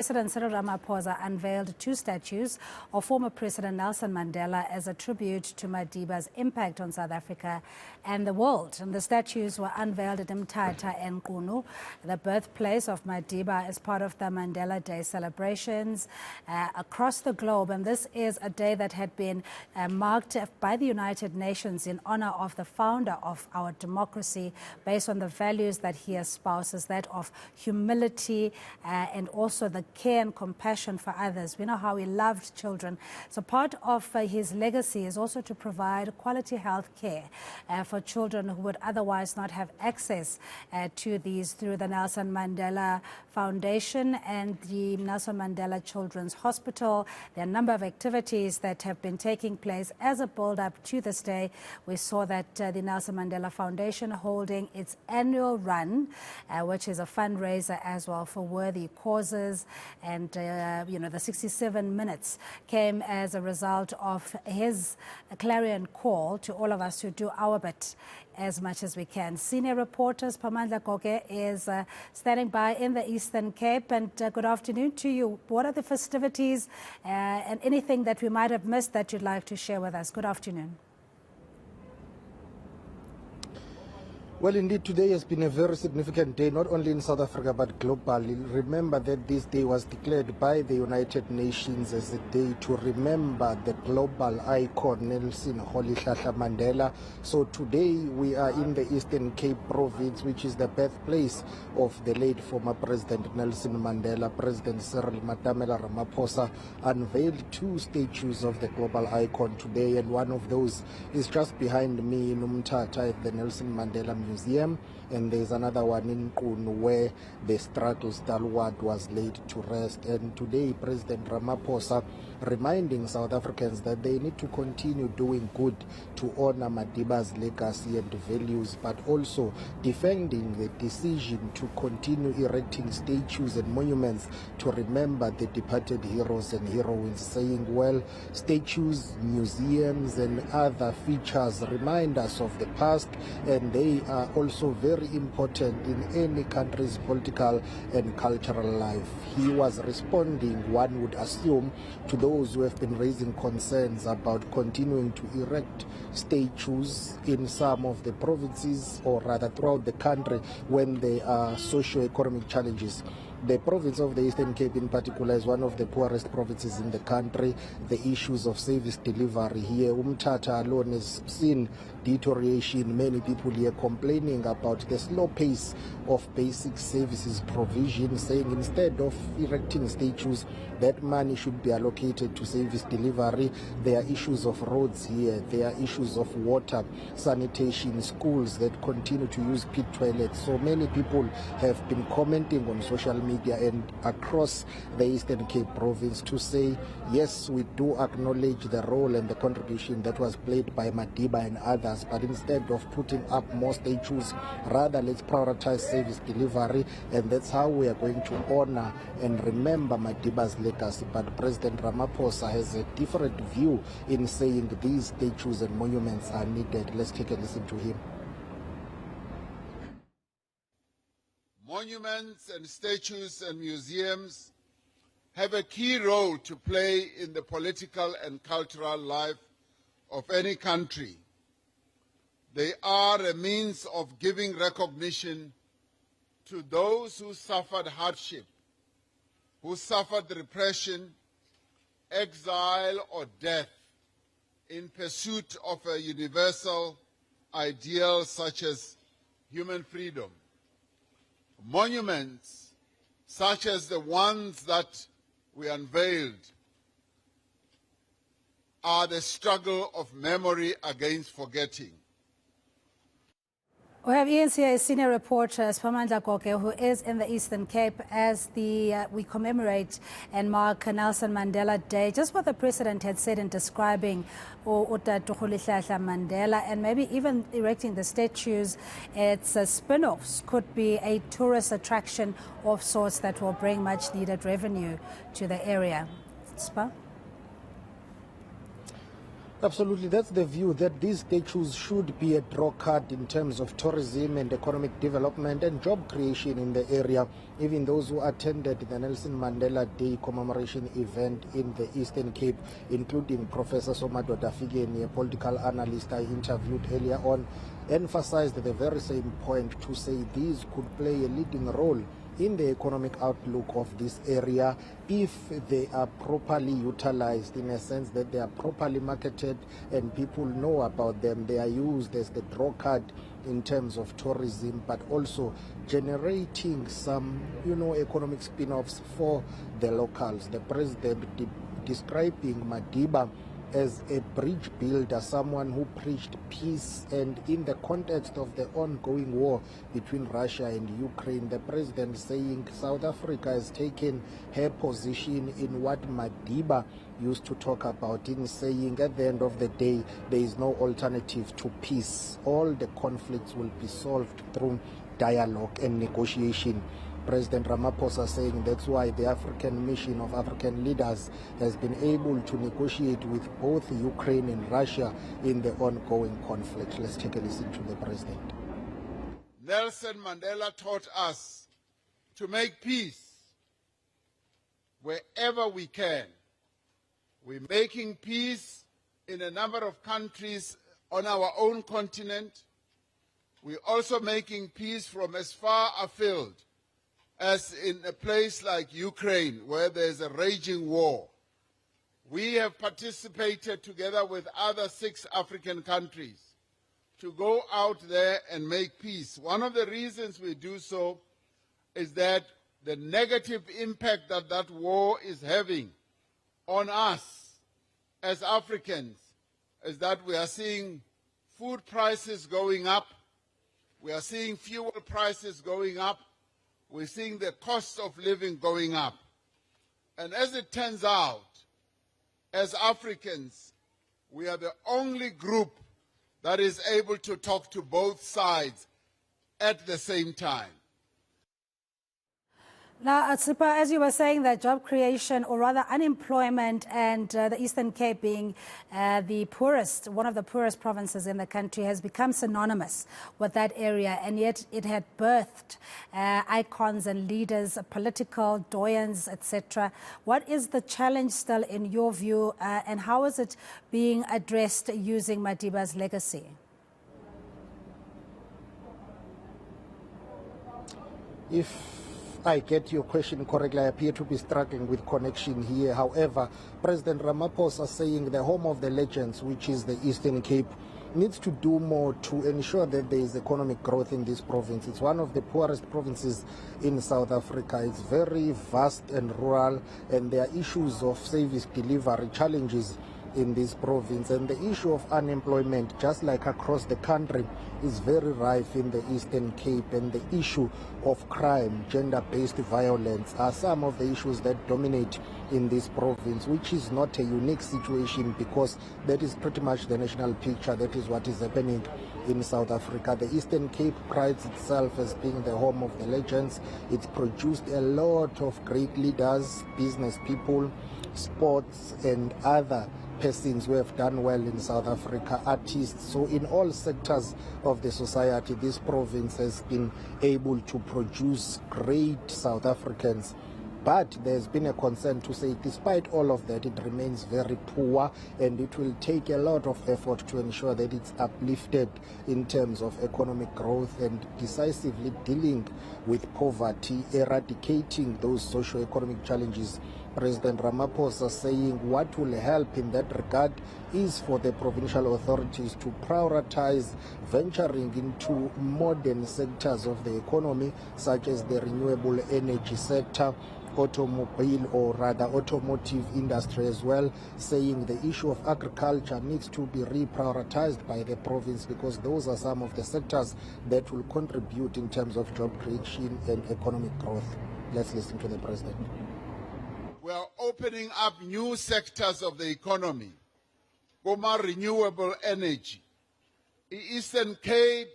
President Cyril Ramaphosa unveiled two statues of former President Nelson Mandela as a tribute to Madiba's impact on South Africa and the world. And the statues were unveiled at Mthatha and Qunu, the birthplace of Madiba, as part of the Mandela Day celebrations across the globe. And this is a day that had been marked by the United Nations in honor of the founder of our democracy, based on the values that he espouses, that of humility and also the care and compassion for others. We know how he loved children. So part of his legacy is also to provide quality health care for children who would otherwise not have access to these through the Nelson Mandela Foundation and the Nelson Mandela Children's Hospital. There are a number of activities that have been taking place as a build-up to this day. We saw that the Nelson Mandela Foundation holding its annual run, which is a fundraiser as well for worthy causes. And, the 67 minutes came as a result of his clarion call to all of us to do our bit as much as we can. Senior reporter Siphamandla Goge is standing by in the Eastern Cape. And good afternoon to you. What are the festivities and anything that we might have missed that you'd like to share with us? Good afternoon. Well, indeed, today has been a very significant day, not only in South Africa, but globally. Remember that this day was declared by the United Nations as a day to remember the global icon, Nelson Mandela. So today we are in the Eastern Cape province, which is the birthplace of the late former President Nelson Mandela. President Cyril Ramaphosa unveiled two statues of the global icon today, and one of those is just behind me in Mthatha at the Nelson Mandela Museum, and there's another one in Qunu where the struggle stalwart was laid to rest. And today President Ramaphosa reminding South Africans that they need to continue doing good to honor Madiba's legacy and values, but also defending the decision to continue erecting statues and monuments to remember the departed heroes and heroines, saying, well, statues, museums and other features remind us of the past, and they are also very important in any country's political and cultural life. He was responding, one would assume, to those who have been raising concerns about continuing to erect statues in some of the provinces, or rather throughout the country, when there are socio-economic challenges. The province of the Eastern Cape in particular is one of the poorest provinces in the country. The issues of service delivery here, Mthatha alone has seen deterioration. Many people here complaining about the slow pace of basic services provision, saying instead of erecting statues, that money should be allocated to service delivery. There are issues of roads here. There are issues of water, sanitation, schools that continue to use pit toilets. So many people have been commenting on social media and across the Eastern Cape province to say, yes, we do acknowledge the role and the contribution that was played by Madiba and others, but instead of putting up more statues, rather let's prioritize service delivery, and that's how we are going to honor and remember Madiba's legacy. But President Ramaphosa has a different view in saying these statues and monuments are needed. Let's take a listen to him. Monuments and statues and museums have a key role to play in the political and cultural life of any country. They are a means of giving recognition to those who suffered hardship, who suffered repression, exile, or death in pursuit of a universal ideal such as human freedom. Monuments such as the ones that we unveiled are the struggle of memory against forgetting. We have eNCA senior reporter Siphamandla Goge, who is in the Eastern Cape as we commemorate and mark Nelson Mandela Day. Just what the president had said in describing Mandela, and maybe even erecting the statues, its spin-offs could be a tourist attraction of sorts that will bring much needed revenue to the area. Spa? Absolutely, that's the view, that these statues should be a draw card in terms of tourism and economic development and job creation in the area. Even those who attended the Nelson Mandela Day commemoration event in the Eastern Cape, including Professor Somadoda Figeni, a political analyst I interviewed earlier on, emphasized the very same point to say these could play a leading role in the economic outlook of this area if they are properly utilized, in a sense that they are properly marketed and people know about them. They are used as the draw card in terms of tourism, but also generating some, economic spin-offs for the locals. The president describing Madiba as a bridge builder, someone who preached peace, and in the context of the ongoing war between Russia and Ukraine, the president saying South Africa has taken her position in what Madiba used to talk about, in saying at the end of the day there is no alternative to peace. All the conflicts will be solved through dialogue and negotiation. President Ramaphosa saying that's why the African mission of African leaders has been able to negotiate with both Ukraine and Russia in the ongoing conflict. Let's take a listen to the president. Nelson Mandela taught us to make peace wherever we can. We're making peace in a number of countries on our own continent. We're also making peace from as far afield as in a place like Ukraine, where there's a raging war. We have participated together with other 6 African countries to go out there and make peace. One of the reasons we do so is that the negative impact that that war is having on us as Africans is that we are seeing food prices going up, we are seeing fuel prices going up, we're seeing the cost of living going up. And as it turns out, as Africans, we are the only group that is able to talk to both sides at the same time. Now, Sipha, as you were saying, that job creation, or rather unemployment, and the Eastern Cape being the poorest, one of the poorest provinces in the country, has become synonymous with that area, and yet it had birthed icons and leaders, political doyens, etc. What is the challenge still in your view, and how is it being addressed using Madiba's legacy? If I get your question correctly, I appear to be struggling with connection here. However, President Ramaphosa saying the home of the legends, which is the Eastern Cape, needs to do more to ensure that there is economic growth in this province. It's one of the poorest provinces in South Africa. It's very vast and rural, and there are issues of service delivery challenges in this province, and the issue of unemployment, just like across the country, is very rife in the Eastern Cape, and the issue of crime, gender-based violence, are some of the issues that dominate in this province, which is not a unique situation because that is pretty much the national picture. That is what is happening in South Africa. The Eastern Cape prides itself as being the home of the legends. It's produced a lot of great leaders, business people, sports, and other persons who have done well in South Africa, artists. So in all sectors of the society, this province has been able to produce great South Africans. But there's been a concern to say, despite all of that, it remains very poor, and it will take a lot of effort to ensure that it's uplifted in terms of economic growth and decisively dealing with poverty, eradicating those socio-economic challenges. President Ramaphosa saying what will help in that regard is for the provincial authorities to prioritize venturing into modern sectors of the economy, such as the renewable energy sector, automobile, or rather automotive industry as well, saying the issue of agriculture needs to be reprioritized by the province because those are some of the sectors that will contribute in terms of job creation and economic growth. Let's listen to the president. We are opening up new sectors of the economy, renewable energy. The Eastern Cape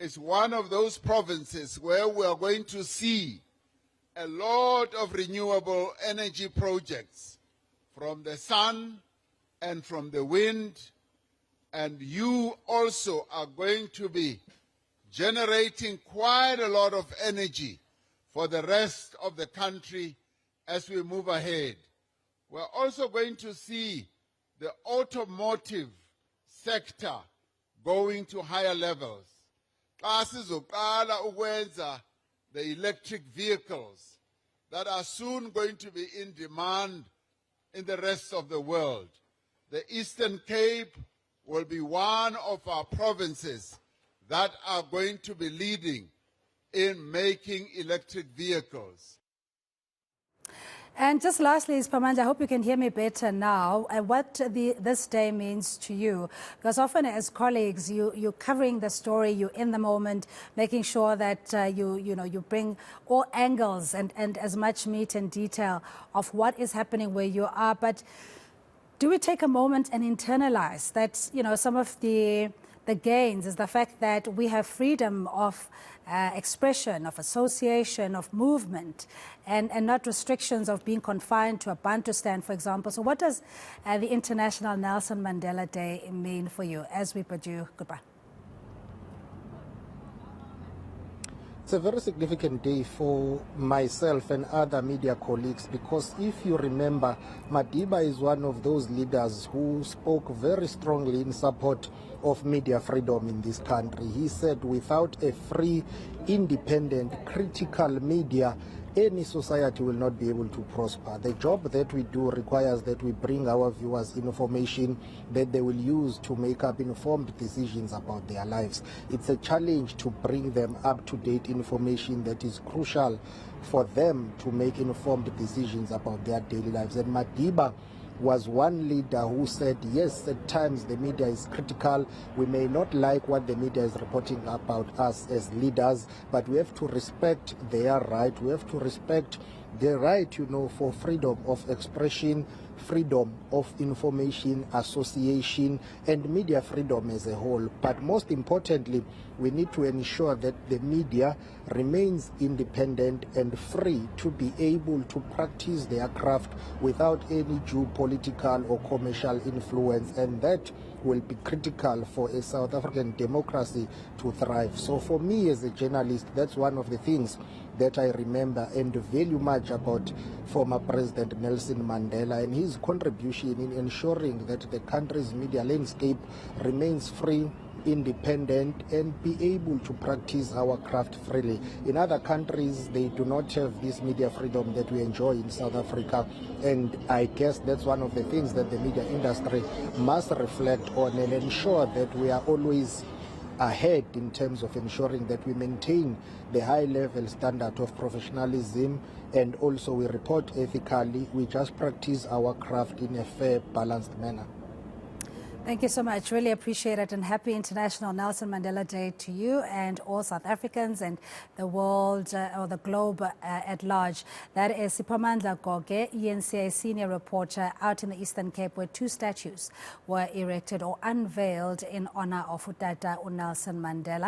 is one of those provinces where we are going to see a lot of renewable energy projects, from the sun and from the wind, and you also are going to be generating quite a lot of energy for the rest of the country as we move ahead. We're also going to see the automotive sector going to higher levels. Xa sizoqala ukwenza the electric vehicles that are soon going to be in demand in the rest of the world. The Eastern Cape will be one of our provinces that are going to be leading in making electric vehicles. And just lastly, Siphamandla, I hope you can hear me better now. What this day means to you, because often as colleagues, you're covering the story, you're in the moment, making sure that you bring all angles and as much meat and detail of what is happening where you are. But do we take a moment and internalize that some of the gains is the fact that we have freedom of expression, of association, of movement, and not restrictions of being confined to a Bantustan, for example. So what does the International Nelson Mandela Day mean for you as we bid you goodbye? It's a very significant day for myself and other media colleagues because if you remember, Madiba is one of those leaders who spoke very strongly in support of media freedom in this country. He said without a free, independent, critical media, any society will not be able to prosper. The job that we do requires that we bring our viewers information that they will use to make up informed decisions about their lives. It's a challenge to bring them up-to-date information that is crucial for them to make informed decisions about their daily lives. And Madiba was one leader who said, yes, at times the media is critical. We may not like what the media is reporting about us as leaders, but we have to respect their right. We have to respect the right, for freedom of expression, freedom of information, association, and media freedom as a whole. But most importantly, we need to ensure that the media remains independent and free to be able to practice their craft without any due political or commercial influence, and that will be critical for a South African democracy to thrive. So for me as a journalist, that's one of the things that I remember and value much about former President Nelson Mandela and his contribution in ensuring that the country's media landscape remains free, independent, and be able to practice our craft freely. In other countries, they do not have this media freedom that we enjoy in South Africa, and I guess that's one of the things that the media industry must reflect on and ensure that we are always ahead in terms of ensuring that we maintain the high-level standard of professionalism, and also we report ethically. We just practice our craft in a fair, balanced manner. Thank you so much. Really appreciate it, and happy International Nelson Mandela Day to you and all South Africans and the world or the globe at large. That is Siphamandla Goge, eNCA senior reporter out in the Eastern Cape, where 2 statues were erected or unveiled in honor of Utata Nelson Mandela.